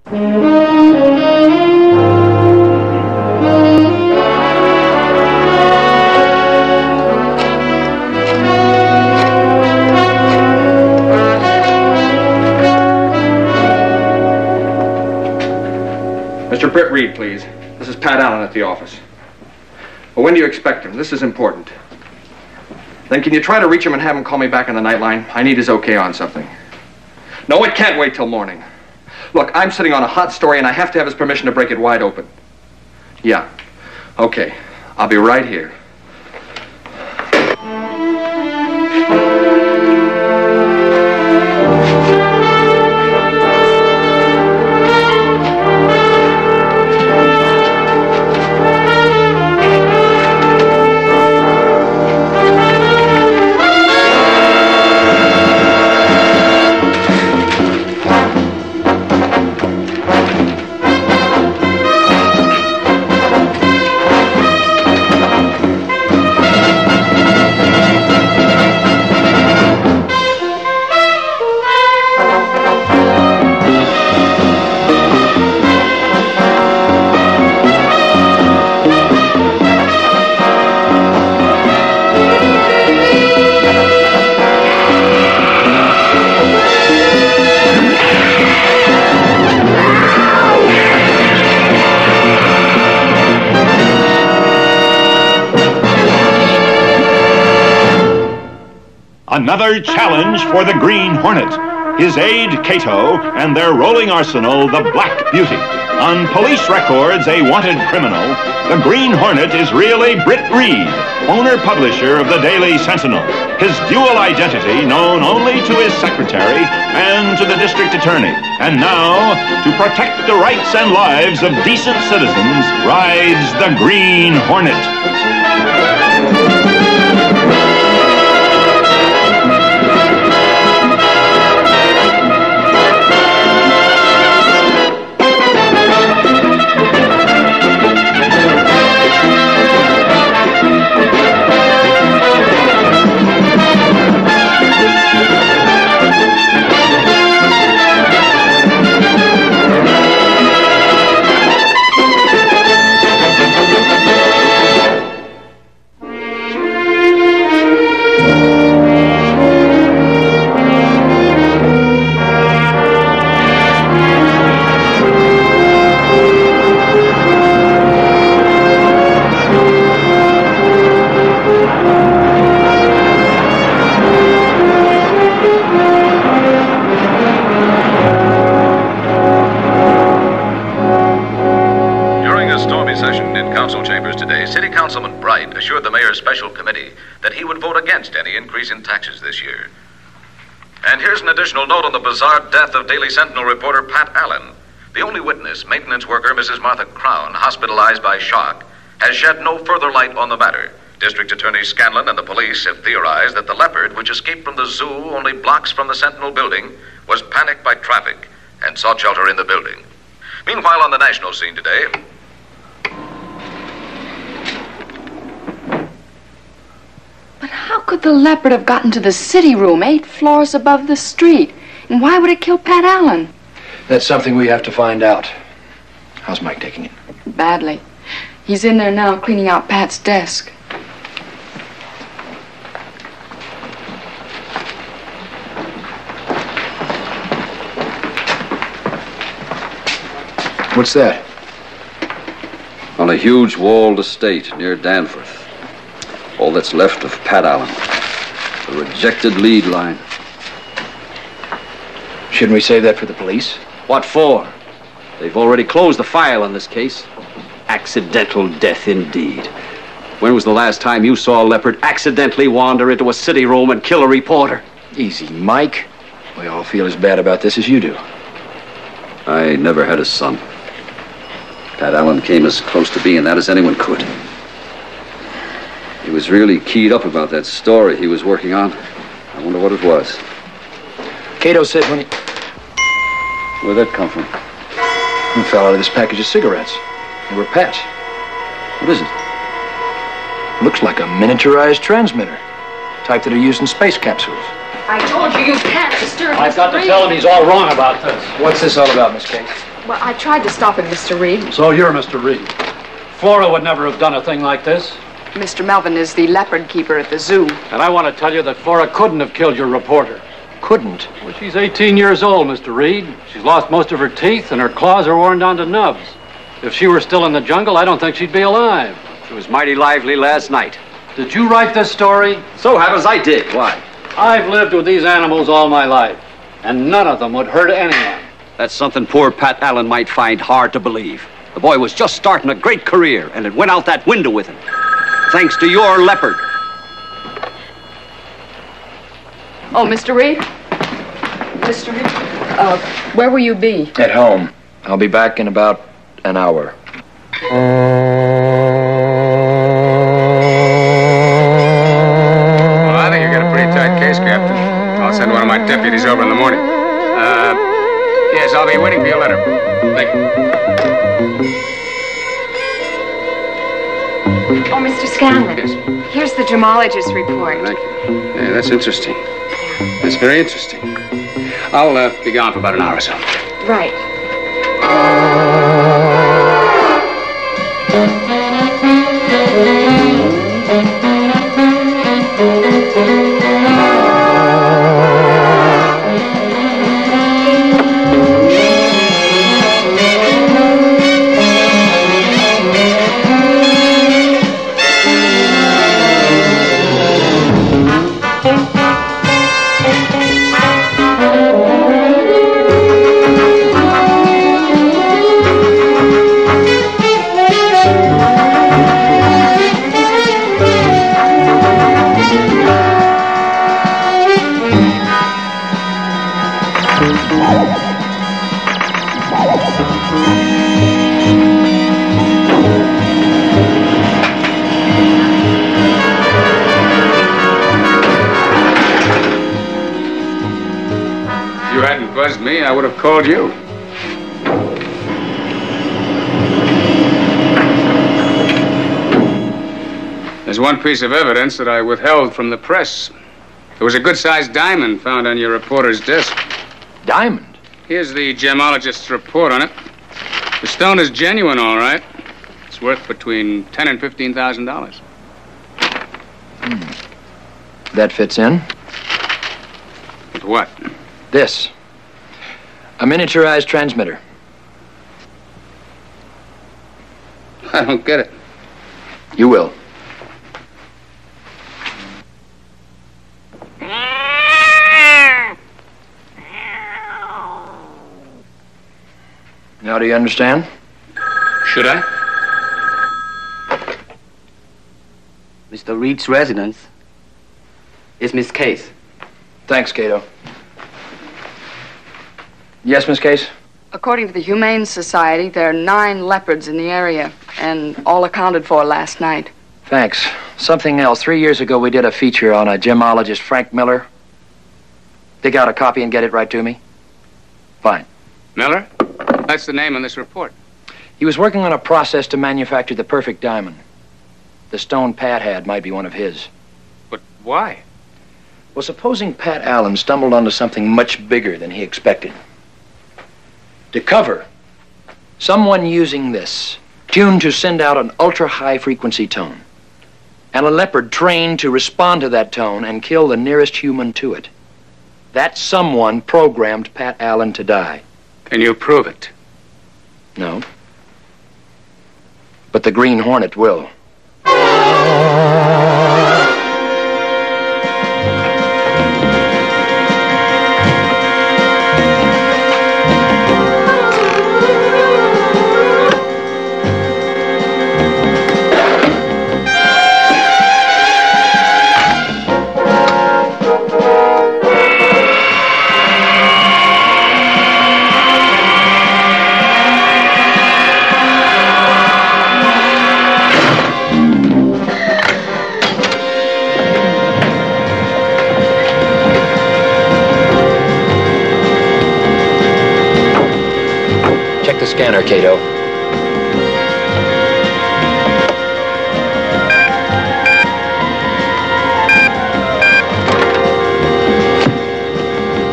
Mr. Britt Reid, please. This is Pat Allen at the office. Well, when do you expect him? This is important. Then can you try to reach him and have him call me back on the nightline? I need his okay on something. No, it can't wait till morning. Look, I'm sitting on a hot story and I have to have his permission to break it wide open. Yeah. Okay. I'll be right here. Another challenge for the Green Hornet, his aide Cato, and their rolling arsenal, the Black Beauty. On police records, a wanted criminal, the Green Hornet is really Britt Reid, owner-publisher of the Daily Sentinel. His dual identity known only to his secretary and to the district attorney. And now, to protect the rights and lives of decent citizens, rides the Green Hornet. Councilman Bright assured the mayor's special committee that he would vote against any increase in taxes this year. And here's an additional note on the bizarre death of Daily Sentinel reporter Pat Allen. The only witness, maintenance worker Mrs. Martha Crown, hospitalized by shock, has shed no further light on the matter. District Attorney Scanlon and the police have theorized that the leopard, which escaped from the zoo only blocks from the Sentinel building, was panicked by traffic and sought shelter in the building. Meanwhile, on the national scene today... But how could the leopard have gotten to the city room 8 floors above the street? And why would it kill Pat Allen? That's something we have to find out. How's Mike taking it? Badly. He's in there now cleaning out Pat's desk. What's that? On a huge walled estate near Danforth. All that's left of Pat Allen. The rejected lead line. Shouldn't we save that for the police? What for? They've already closed the file on this case. Accidental death indeed. When was the last time you saw a leopard accidentally wander into a city room and kill a reporter? Easy, Mike. We all feel as bad about this as you do. I never had a son. Pat Allen came as close to being that as anyone could. He was really keyed up about that story he was working on. I wonder what it was. Cato said when he... Where'd that come from? It fell out of this package of cigarettes. They were Pat's. What is it? Looks like a miniaturized transmitter. Type that are used in space capsules. I told you, you can't disturb I've got to tell him he's all wrong about this. What's this all about, Miss Kate? Well, I tried to stop him, Mr. Reid. So you're Mr. Reid. Flora would never have done a thing like this. Mr. Melvin is the leopard keeper at the zoo. And I want to tell you that Flora couldn't have killed your reporter. Couldn't? Well, she's 18 years old, Mr. Reid. She's lost most of her teeth, and her claws are worn down to nubs. If she were still in the jungle, I don't think she'd be alive. She was mighty lively last night. Did you write this story? So happens I did. Why? I've lived with these animals all my life, and none of them would hurt anyone. That's something poor Pat Allen might find hard to believe. The boy was just starting a great career, and it went out that window with him. Thanks to your leopard. Oh, Mr. Reid? Mr. Reid? Where will you be? At home. I'll be back in about an hour. Well, I think you got a pretty tight case, Captain. I'll send one of my deputies over in the morning. Yes, I'll be waiting for your letter. Thank you. Oh, Mr. Scanlon. Yes. Here's the gemologist report. Thank you. Yeah, that's interesting. That's very interesting. I'll be gone for about an hour or so. Right. Me, I would have called you. There's one piece of evidence that I withheld from the press. There was a good-sized diamond found on your reporter's desk. Diamond? Here's the gemologist's report on it. The stone is genuine, all right. It's worth between $10,000 and $15,000. That fits in. With what? This. A miniaturized transmitter. I don't get it. You will. Now do you understand? Should I? Mr. Reid's residence is Miss Case. Thanks, Cato. Yes, Miss Case? According to the Humane Society, there are 9 leopards in the area, and all accounted for last night. Thanks. Something else. 3 years ago, we did a feature on a gemologist, Frank Miller. Dig out a copy and get it right to me? Fine. Miller? That's the name on this report. He was working on a process to manufacture the perfect diamond. The stone Pat had might be one of his. But why? Well, supposing Pat Allen stumbled onto something much bigger than he expected. To cover, someone using this, tuned to send out an ultra-high frequency tone, and a leopard trained to respond to that tone and kill the nearest human to it. That someone programmed Pat Allen to die. Can you prove it? No. But the Green Hornet will. Check the scanner, Cato.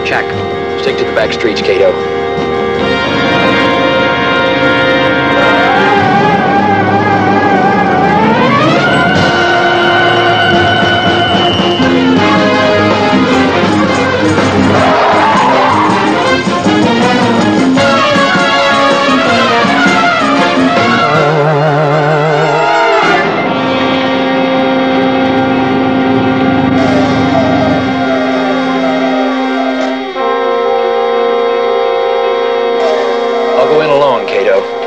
Check. Stick to the back streets, Cato. Cato.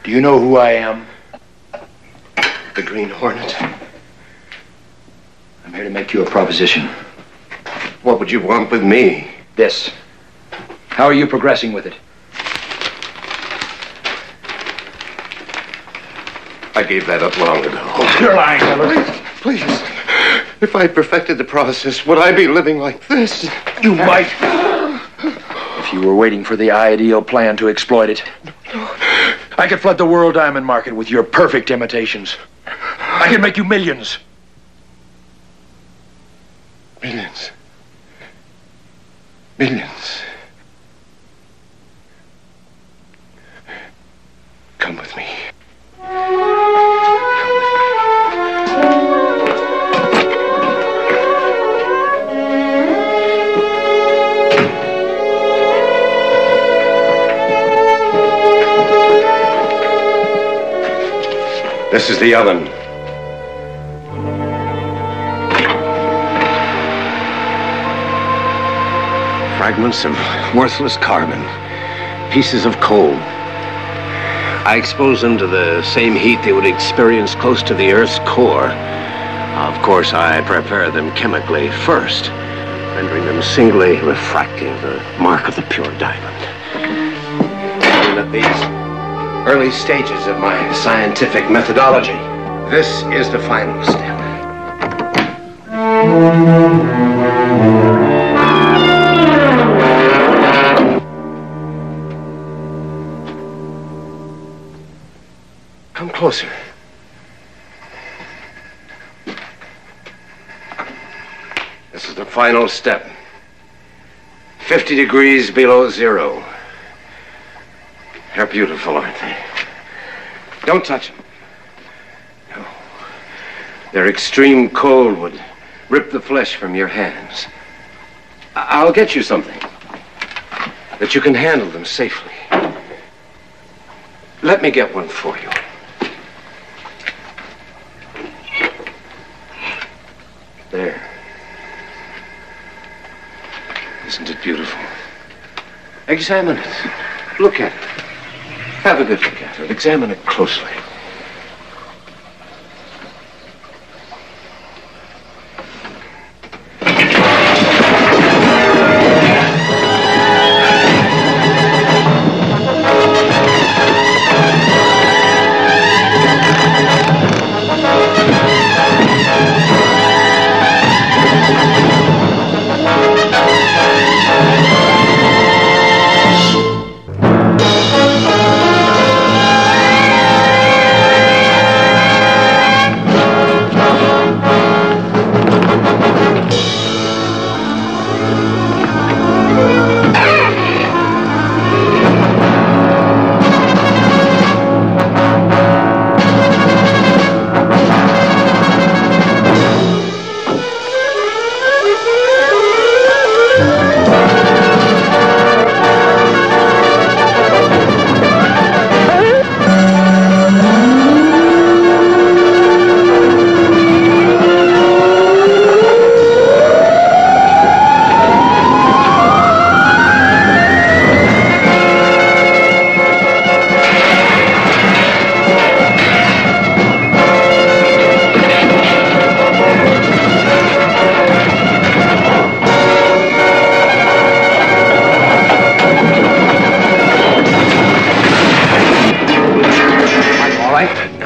Do you know who I am? The Green Hornet. I'm here to make you a proposition. What would you want with me? This. How are you progressing with it? I gave that up long ago. You're lying, Miller. Please. If I perfected the process, would I be living like this? You might. If you were waiting for the ideal plan to exploit it. I could flood the world diamond market with your perfect imitations. I could make you millions. Millions. Millions. Come with me. This is the oven. Fragments of worthless carbon. Pieces of coal. I expose them to the same heat they would experience close to the Earth's core. Of course, I prepare them chemically first, rendering them singly refracting, the mark of the pure diamond. And at these early stages of my scientific methodology, this is the final step. Come closer. This is the final step. 50 degrees below zero. They're beautiful, aren't they? Don't touch them. No. Their extreme cold would rip the flesh from your hands. I'll get you something that you can handle them safely. Let me get one for you. There. Isn't it beautiful? Examine it. Look at it. Have a good look at it. Examine it closely.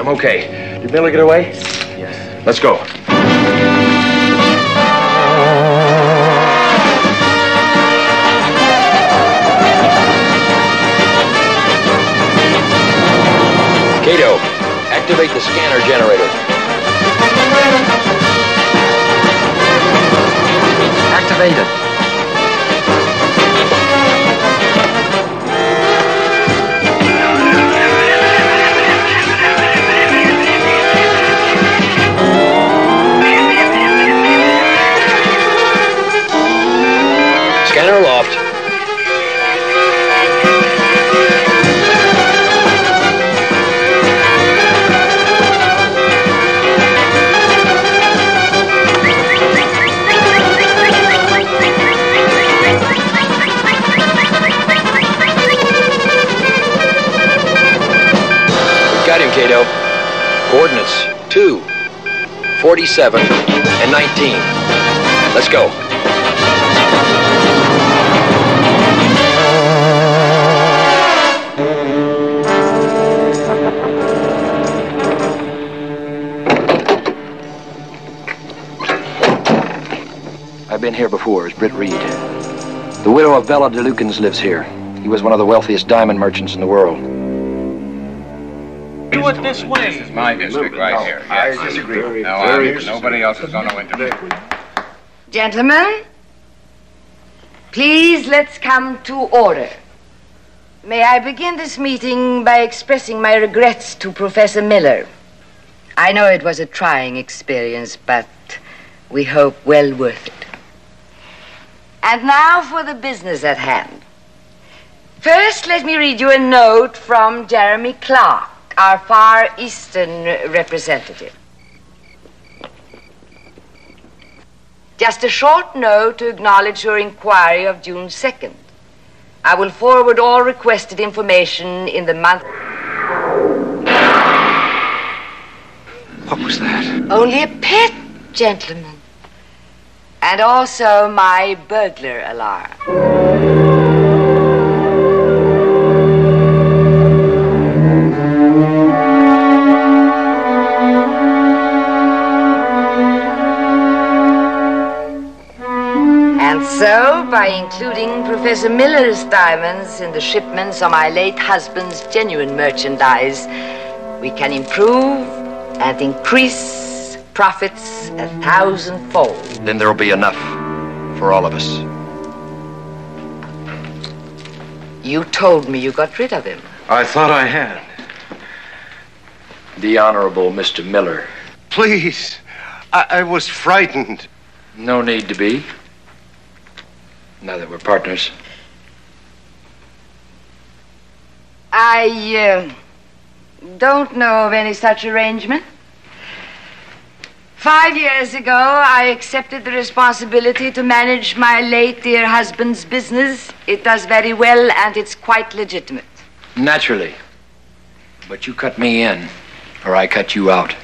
Okay. Did Miller get away? Yes. Let's go. Cato, at Activate the scanner generator. Activated. Scanner aloft. Got him, Cato. Coordinates 2, 47, and 19. Let's go. I've been here before as Britt Reid. The widow of Bella DeLukens lives here. He was one of the wealthiest diamond merchants in the world. Do it this way. This is my district right here. Yes. I disagree. Nobody else is going to interfere. Gentlemen, please let's come to order. May I begin this meeting by expressing my regrets to Professor Miller. I know it was a trying experience, but we hope well worth it. And now for the business at hand. First, let me read you a note from Jeremy Clark, our Far Eastern representative. Just a short note to acknowledge your inquiry of June 2nd. I will forward all requested information in the month. What was that? Only a pet, gentlemen. And also my burglar alarm. And so, by including Professor Miller's diamonds in the shipments of my late husband's genuine merchandise, we can improve and increase profits 1,000-fold. Then there'll be enough for all of us. You told me you got rid of him. I thought I had. The Honorable Mr. Miller. Please. I was frightened. No need to be. Now that we're partners. I don't know of any such arrangement. 5 years ago, I accepted the responsibility to manage my late dear husband's business. It does very well, and it's quite legitimate. Naturally. But you cut me in, or I cut you out.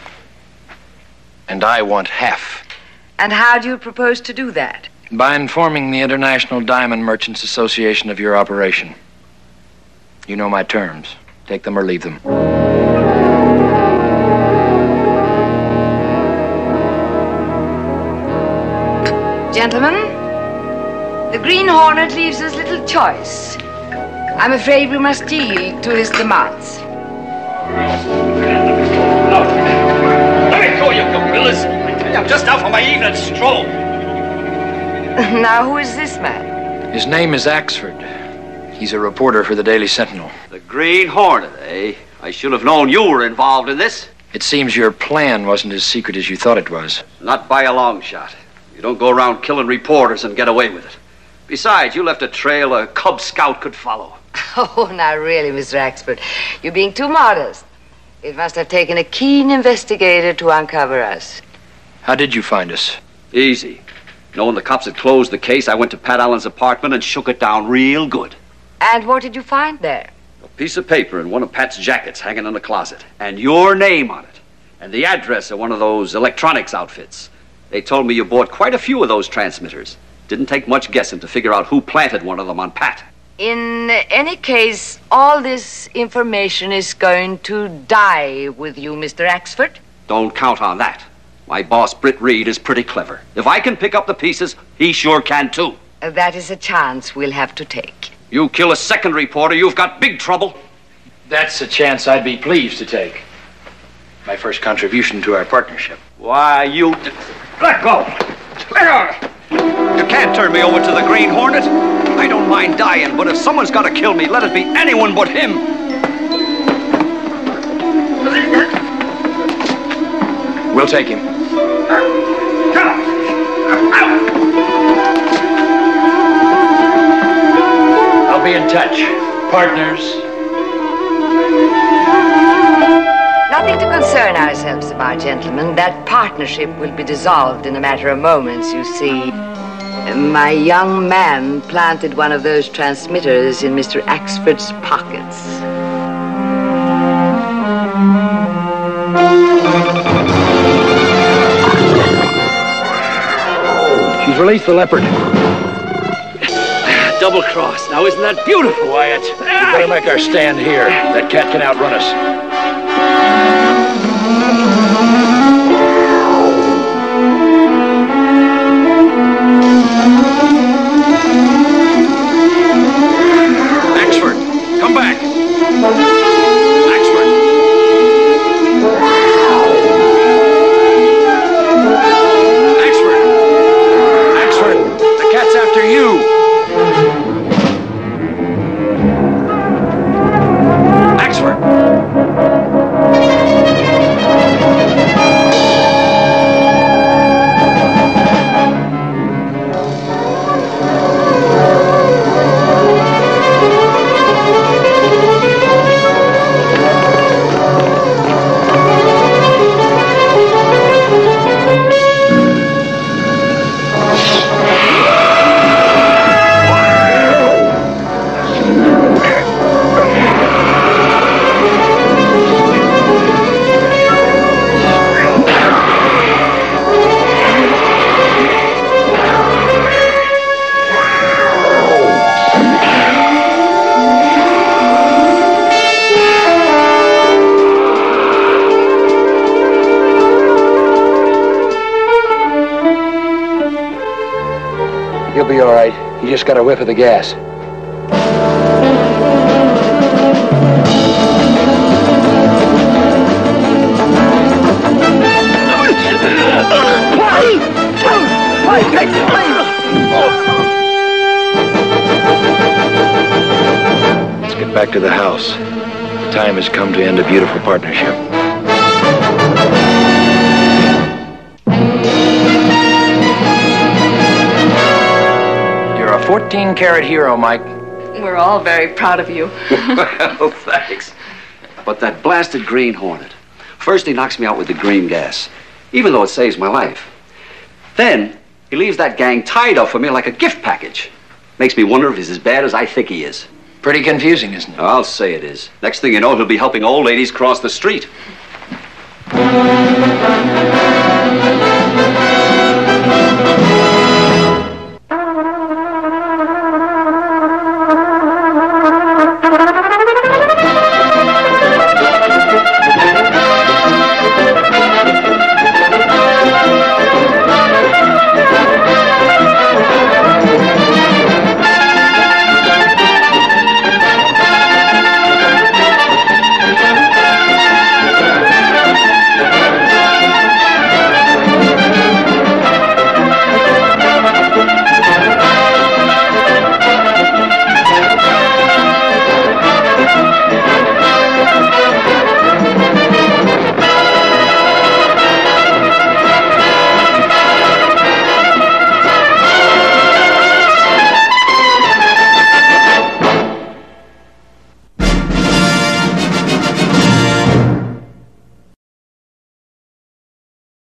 And I want half. And how do you propose to do that? By informing the International Diamond Merchants Association of your operation. You know my terms. Take them or leave them. Gentlemen, the Green Hornet leaves us little choice. I'm afraid we must yield to his demands. Let me go, you gorillas. I tell you, I'm just out for my evening stroll. Now, who is this man? His name is Axford. He's a reporter for the Daily Sentinel. The Green Hornet, eh? I should have known you were involved in this. It seems your plan wasn't as secret as you thought it was. Not by a long shot. You don't go around killing reporters and get away with it. Besides, you left a trail a Cub Scout could follow. Oh, now really, Mr. Axford, you're being too modest. It must have taken a keen investigator to uncover us. How did you find us? Easy. Knowing the cops had closed the case, I went to Pat Allen's apartment and shook it down real good. And what did you find there? A piece of paper in one of Pat's jackets hanging in the closet. And your name on it. And the address of one of those electronics outfits. They told me you bought quite a few of those transmitters. Didn't take much guessing to figure out who planted one of them on Pat. In any case, all this information is going to die with you, Mr. Axford. Don't count on that. My boss, Britt Reid, is pretty clever. If I can pick up the pieces, he sure can too. That is a chance we'll have to take. You kill a second reporter, you've got big trouble. That's a chance I'd be pleased to take. My first contribution to our partnership. Why, you... Let go! Let go! You can't turn me over to the Green Hornet. I don't mind dying, but if someone's got to kill me, let it be anyone but him. We'll take him. I'll be in touch. Partners. Nothing to concern ourselves about, gentlemen. That partnership will be dissolved in a matter of moments, you see. My young man planted one of those transmitters in Mr. Axford's pockets. She's released the leopard. Double cross. Now, isn't that beautiful, Wyatt? We better make our stand here. That cat can outrun us. Axford, come back. Axford. Axford, the cat's after you. You'll be all right. You just got a whiff of the gas. Let's get back to the house. The time has come to end a beautiful partnership. You're a 14-carat hero, Mike. We're all very proud of you. Well, thanks. But that blasted Green Hornet. First, he knocks me out with the green gas, even though it saves my life. Then, he leaves that gang tied up for me like a gift package. Makes me wonder if he's as bad as I think he is. Pretty confusing, isn't it? I'll say it is. Next thing you know, he'll be helping old ladies cross the street.